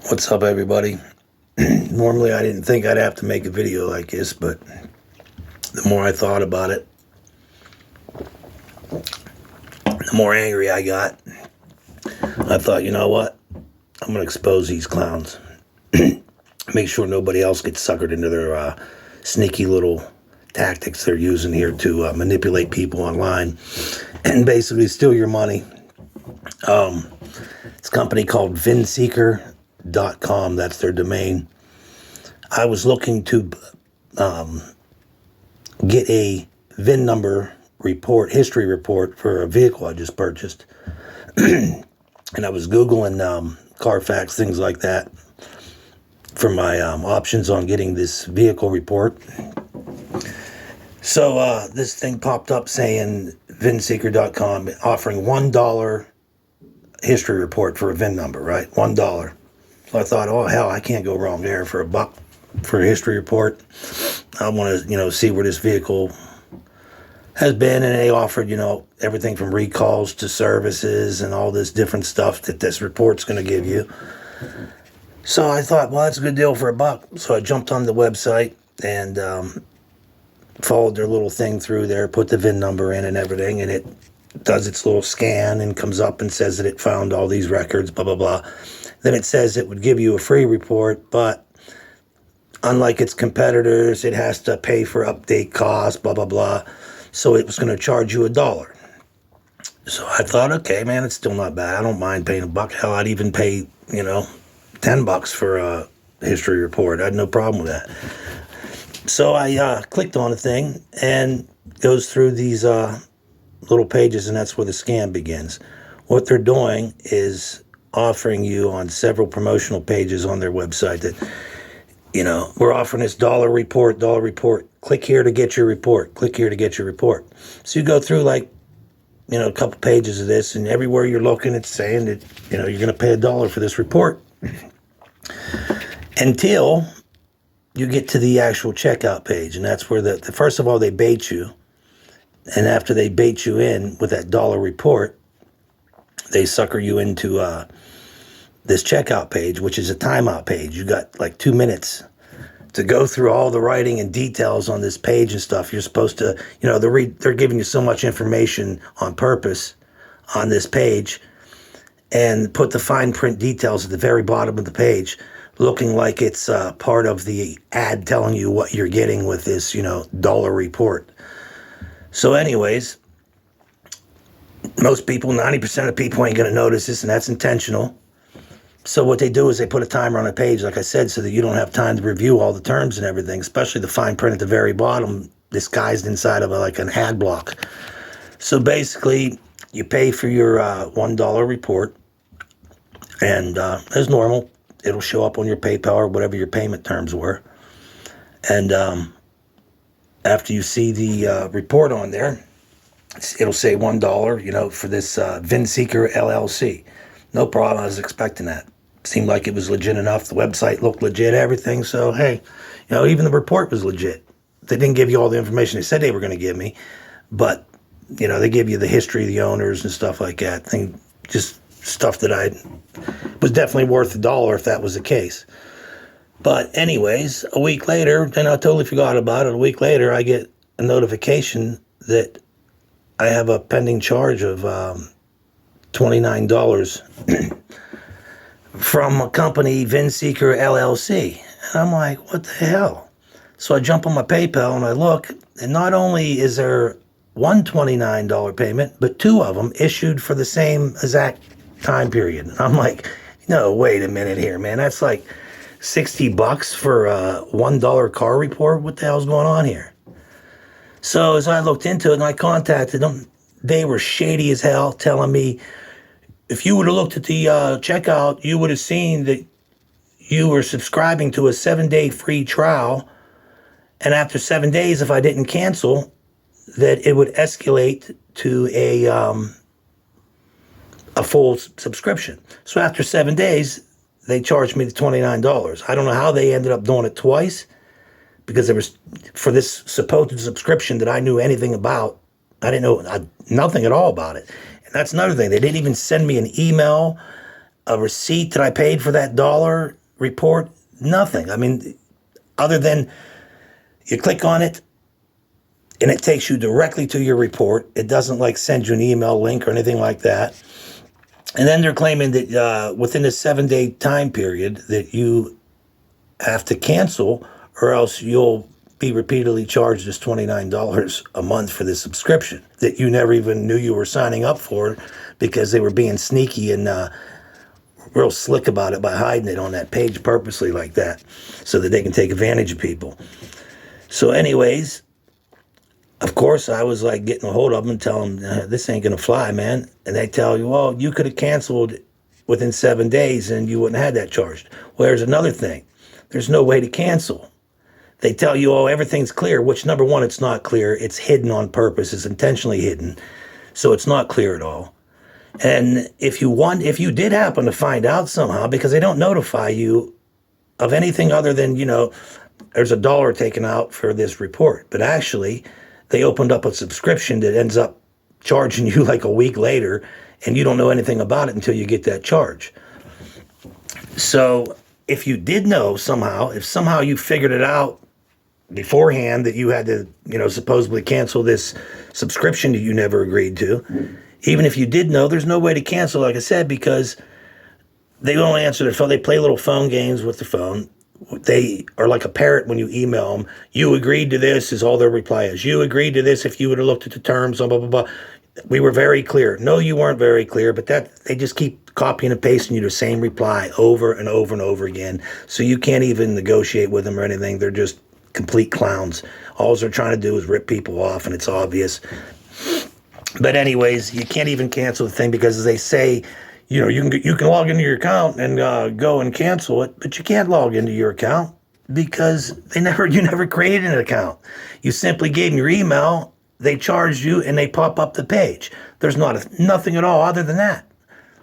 What's up, everybody? Normally, I didn't think I'd have to make a video like this, but the more I thought about it, the more angry I got. I thought, you know what? I'm going to expose these clowns. Make sure nobody else gets suckered into their sneaky little tactics they're using here to manipulate people online and basically steal your money. It's a company called Vinseeker.com. That's their domain. I was looking to get a VIN number report, history report for a vehicle I just purchased. And I was Googling Carfax, things like that, for my options on getting this vehicle report. So this thing popped up saying Vinseeker.com offering $1 history report for a VIN number, right? $1. So I thought, oh, hell, I can't go wrong there for $1 for a history report. I want to, see where this vehicle has been. And they offered, everything from recalls to services and all this different stuff that this report's going to give you. So I thought, well, that's a good deal for $1. So I jumped on the website and followed their little thing through there, put the VIN number in and everything, and it does its little scan and comes up and says that it found all these records, blah, blah, blah. Then it says it would give you a free report, but unlike its competitors, it has to pay for update costs, blah, blah, blah. So it was going to charge you $1. So I thought, okay, man, it's still not bad. I don't mind paying $1. Hell, I'd even pay, $10 for a history report. I had no problem with that. So I clicked on the thing and goes through these little pages, and that's where the scam begins. What they're doing is offering you on several promotional pages on their website that, we're offering this dollar report. Click here to get your report. Click here to get your report. So you go through a couple pages of this, and everywhere you're looking, it's saying that, you're going to pay $1 for this report until you get to the actual checkout page. And that's where first of all, they bait you. And after they bait you in with that $1 report, they sucker you into this checkout page, which is a timeout page. You got like 2 minutes to go through all the writing and details on this page and stuff. You're supposed to, they're giving you so much information on purpose on this page and put the fine print details at the very bottom of the page, looking like it's part of the ad telling you what you're getting with this, $1 report. So anyways, most people, 90% of people ain't going to notice this, and that's intentional. So what they do is they put a timer on a page, like I said, so that you don't have time to review all the terms and everything, especially the fine print at the very bottom, disguised inside of an ad block. So basically, you pay for your $1 report, and as normal, it'll show up on your PayPal or whatever your payment terms were. And after you see the report on there, it'll say $1, for this Vinseeker LLC. No problem. I was expecting that. Seemed like it was legit enough. The website looked legit, everything. So, hey, even the report was legit. They didn't give you all the information they said they were going to give me, but, they give you the history of the owners and stuff like that. Just stuff that was definitely worth $1 if that was the case. But anyways, a week later, and I totally forgot about it. A week later, I get a notification that I have a pending charge of $29 from a company, Vinseeker LLC. And I'm like, what the hell? So I jump on my PayPal and I look, and not only is there one $29 payment, but two of them issued for the same exact time period. And I'm like, no, wait a minute here, man. That's like $60 for a $1 car report. What the hell's going on here? So as I looked into it and I contacted them, they were shady as hell, telling me, if you would have looked at the checkout, you would have seen that you were subscribing to a 7-day free trial. And after 7 days, if I didn't cancel, that it would escalate to a full subscription. So after 7 days, they charged me the $29. I don't know how they ended up doing it twice, because there was, for this supposed subscription that I knew anything about, I didn't know nothing at all about it. And that's another thing. They didn't even send me an email a receipt that I paid for that dollar report? Nothing. I mean, other than you click on it and it takes you directly to your report. It doesn't like send you an email link or anything like that. And then they're claiming that within a 7-day time period that you have to cancel, or else you'll be repeatedly charged this $29 a month for this subscription that you never even knew you were signing up for, because they were being sneaky and real slick about it by hiding it on that page purposely like that so that they can take advantage of people. So anyways, of course, I was like getting a hold of them and telling them, this ain't going to fly, man. And they tell you, well, you could have canceled within 7 days and you wouldn't have had that charged. Well, there's another thing. There's no way to cancel. They tell you, oh, everything's clear, which number one, it's not clear. It's hidden on purpose. It's intentionally hidden. So it's not clear at all. And if you did happen to find out somehow, because they don't notify you of anything other than, there's $1 taken out for this report. But actually, they opened up a subscription that ends up charging you like a week later, and you don't know anything about it until you get that charge. So if you did know somehow, if somehow you figured it out beforehand that you had to, supposedly cancel this subscription that you never agreed to, even if you did know, there's no way to cancel, like I said, because they don't answer their phone. They play little phone games with the phone. They are like a parrot when you email them. You agreed to this is all their reply is. You agreed to this if you would have looked at the terms, blah, blah, blah, blah. We were very clear. No, you weren't very clear, but they just keep copying and pasting you the same reply over and over and over again. So you can't even negotiate with them or anything. They're just complete clowns. All they're trying to do is rip people off, and it's obvious. But anyways, you can't even cancel the thing because, as they say, you can log into your account and go and cancel it, but you can't log into your account because you never created an account. You simply gave them your email, they charged you, and they pop up the page. There's nothing at all other than that.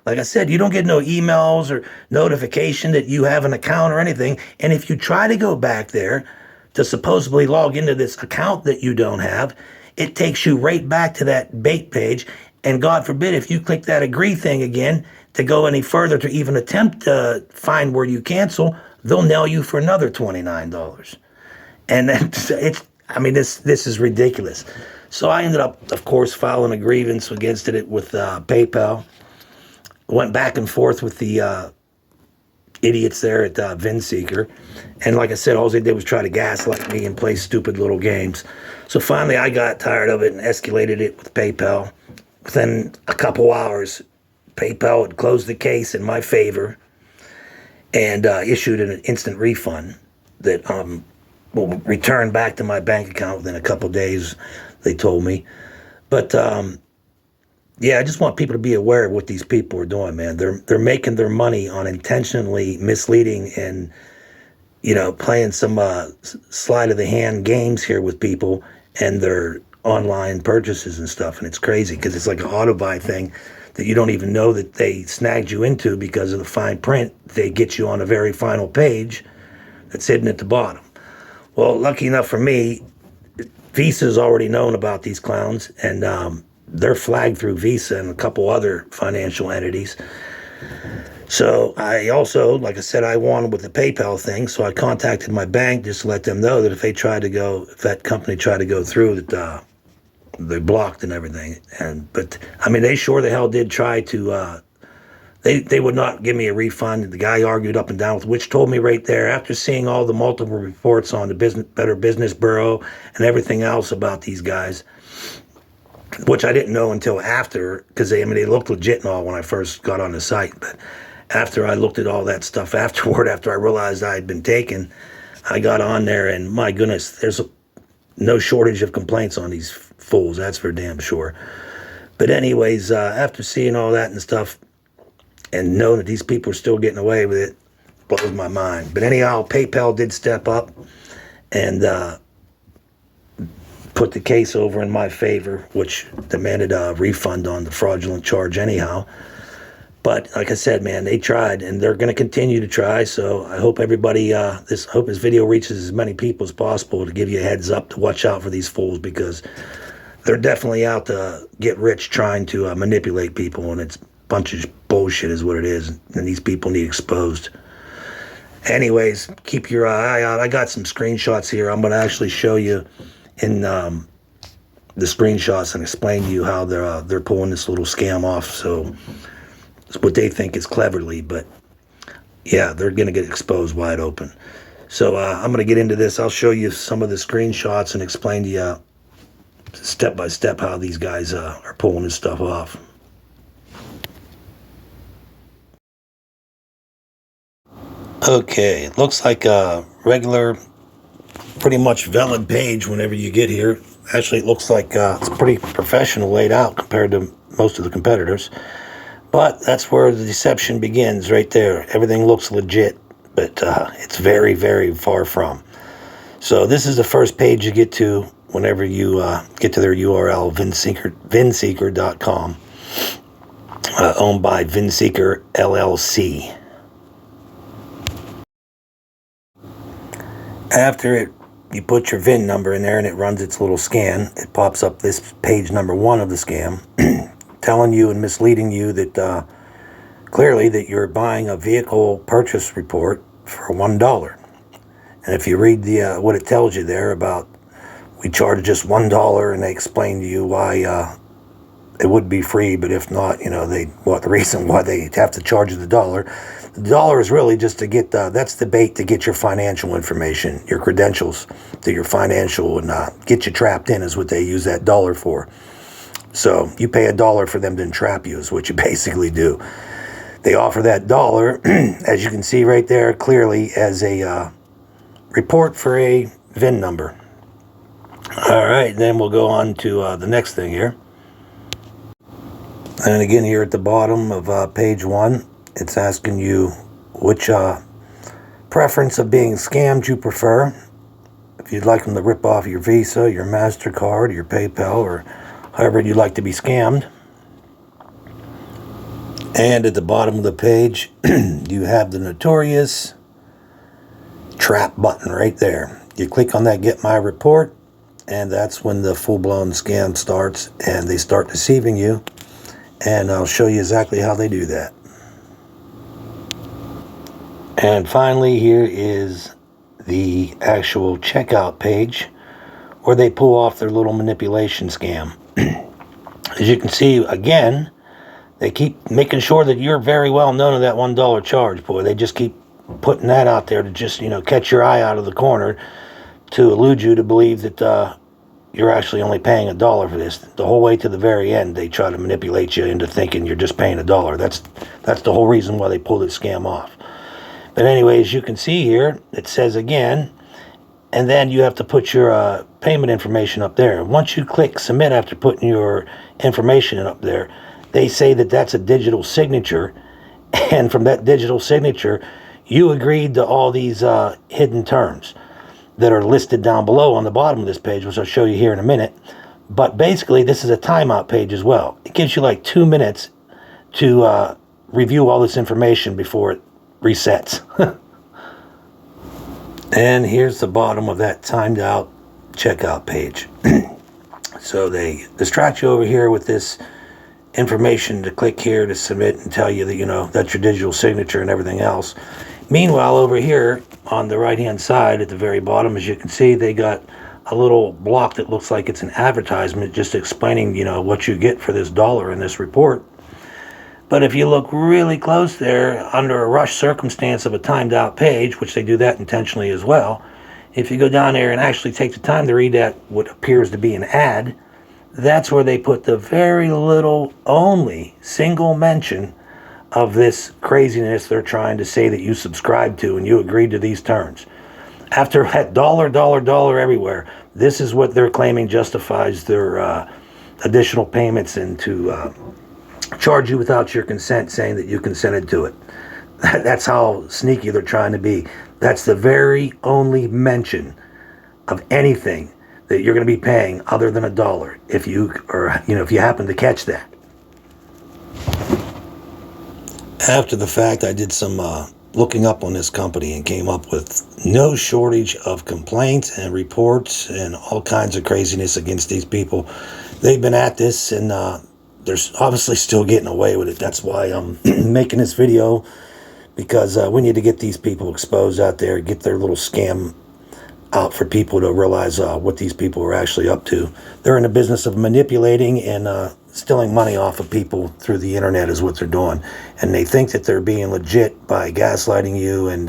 Like I said, you don't get no emails or notification that you have an account or anything. And if you try to go back there to supposedly log into this account that you don't have, it takes you right back to that bait page. And God forbid, if you click that agree thing again to go any further to even attempt to find where you cancel, they'll nail you for another $29. And this is ridiculous. So I ended up, of course, filing a grievance against it with PayPal. Went back and forth with the idiots there at Vinseeker. And like I said, all they did was try to gaslight me and play stupid little games. So finally I got tired of it and escalated it with PayPal. Within a couple hours, PayPal had closed the case in my favor and issued an instant refund that will return back to my bank account within a couple days, they told me. But I just want people to be aware of what these people are doing, man. They're making their money on intentionally misleading and playing some sleight of the hand games here with people and their online purchases and stuff. And it's crazy because it's like an auto buy thing that you don't even know that they snagged you into because of the fine print. They get you on a very final page that's hidden at the bottom. Well, lucky enough for me, Visa's already known about these clowns, and they're flagged through Visa and a couple other financial entities. So I also, like I said, I wanted with the PayPal thing, so I contacted my bank just to let them know that if that company tried to go through, that they blocked and everything. But they sure the hell did try to. They would not give me a refund. The guy argued up and down with, which told me right there, after seeing all the multiple reports on the Better Business Bureau and everything else about these guys, which I didn't know until after, because they looked legit and all when I first got on the site. But after I looked at all that stuff afterward, after I realized I had been taken, I got on there, and my goodness, there's no shortage of complaints on these fools. That's for damn sure. But anyways, after seeing all that and stuff, and knowing that these people are still getting away with it, blows my mind. But anyhow, PayPal did step up and put the case over in my favor, which demanded a refund on the fraudulent charge anyhow. But like I said, man, they tried, and they're going to continue to try. So I hope everybody, hope this video reaches as many people as possible to give you a heads up to watch out for these fools, because they're definitely out to get rich trying to manipulate people, and it's bunch of bullshit is what it is, and these people need exposed. Anyways, keep your eye out. I got some screenshots here. I'm going to actually show you in the screenshots and explain to you how they're pulling this little scam off. So it's what they think is cleverly, but yeah, they're going to get exposed wide open. So I'm going to get into this. I'll show you some of the screenshots and explain to you step by step how these guys are pulling this stuff off. Okay, it looks like a regular, pretty much valid page whenever you get here. Actually, it looks like it's pretty professional laid out compared to most of the competitors. But that's where the deception begins, right there. Everything looks legit, but it's very, very far from. So this is the first page you get to whenever you get to their URL, Vinseeker.com, owned by Vinseeker LLC. After you put your VIN number in there and it runs its little scan, it pops up this page number 1 of the scam, telling you and misleading you that clearly that you're buying a vehicle purchase report for $1. And if you read the what it tells you there about we charge just $1, and they explain to you why it would be free, but if not, the reason why they have to charge you the $1. The $1 is really just to get, that's the bait to get your financial information, your credentials to your financial, and get you trapped in is what they use that $1 for. So you pay $1 for them to entrap you is what you basically do. They offer that $1, as you can see right there clearly, as a report for a VIN number. All right, then we'll go on to the next thing here. And again, here at the bottom of page 1, it's asking you which preference of being scammed you prefer. If you'd like them to rip off your Visa, your MasterCard, your PayPal, or however you'd like to be scammed. And at the bottom of the page, you have the notorious trap button right there. You click on that Get My Report, and that's when the full-blown scam starts, and they start deceiving you. And I'll show you exactly how they do that. And finally, here is the actual checkout page where they pull off their little manipulation scam. As you can see, again, they keep making sure that you're very well known of that $1 charge, boy. They just keep putting that out there to just, catch your eye out of the corner to elude you to believe that you're actually only paying $1 for this. The whole way to the very end, they try to manipulate you into thinking you're just paying $1. That's the whole reason why they pulled this scam off. But anyways, you can see here, it says again, and then you have to put your payment information up there. Once you click submit after putting your information up there, they say that that's a digital signature, and from that digital signature, you agreed to all these hidden terms that are listed down below on the bottom of this page, which I'll show you here in a minute. But basically, this is a timeout page as well. It gives you like 2 minutes to review all this information before it resets. And here's the bottom of that timed out checkout page. So they distract you over here with this information to click here to submit and tell you that, that's your digital signature and everything else. Meanwhile, over here on the right-hand side at the very bottom, as you can see, they got a little block that looks like it's an advertisement just explaining, what you get for this $1 in this report. But if you look really close there, under a rush circumstance of a timed out page, which they do that intentionally as well, if you go down there and actually take the time to read that, what appears to be an ad, that's where they put the very little, only single mention of this craziness they're trying to say that you subscribed to and you agreed to these terms. After that $1 everywhere, this is what they're claiming justifies their additional payments and to charge you without your consent, saying that you consented to it. That's how sneaky they're trying to be. That's the very only mention of anything that you're going to be paying other than $1 if you happen to catch that. After the fact, I did some looking up on this company and came up with no shortage of complaints and reports and all kinds of craziness against these people. They've been at this, and they're obviously still getting away with it. That's why I'm making this video, because we need to get these people exposed out there, get their little scam out for people to realize what these people are actually up to. They're in the business of manipulating and stealing money off of people through the internet is what they're doing. And they think that they're being legit by gaslighting you and,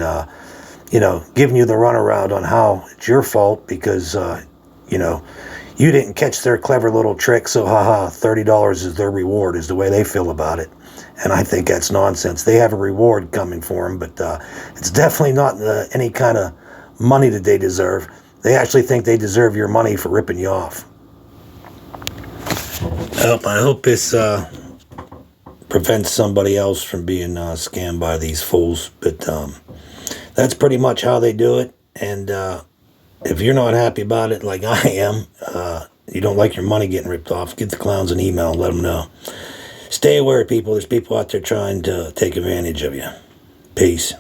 you know, giving you the runaround on how it's your fault because, you know, you didn't catch their clever little trick, so haha, $30 is their reward, is the way they feel about it. And I think that's nonsense. They have a reward coming for them, but it's definitely not any kind of money that they deserve. They actually think they deserve your money for ripping you off. I hope this prevents somebody else from being scammed by these fools. But that's pretty much how they do it. And if you're not happy about it like I am, you don't like your money getting ripped off, give the clowns an email and let them know. Stay aware, people. There's people out there trying to take advantage of you. Peace.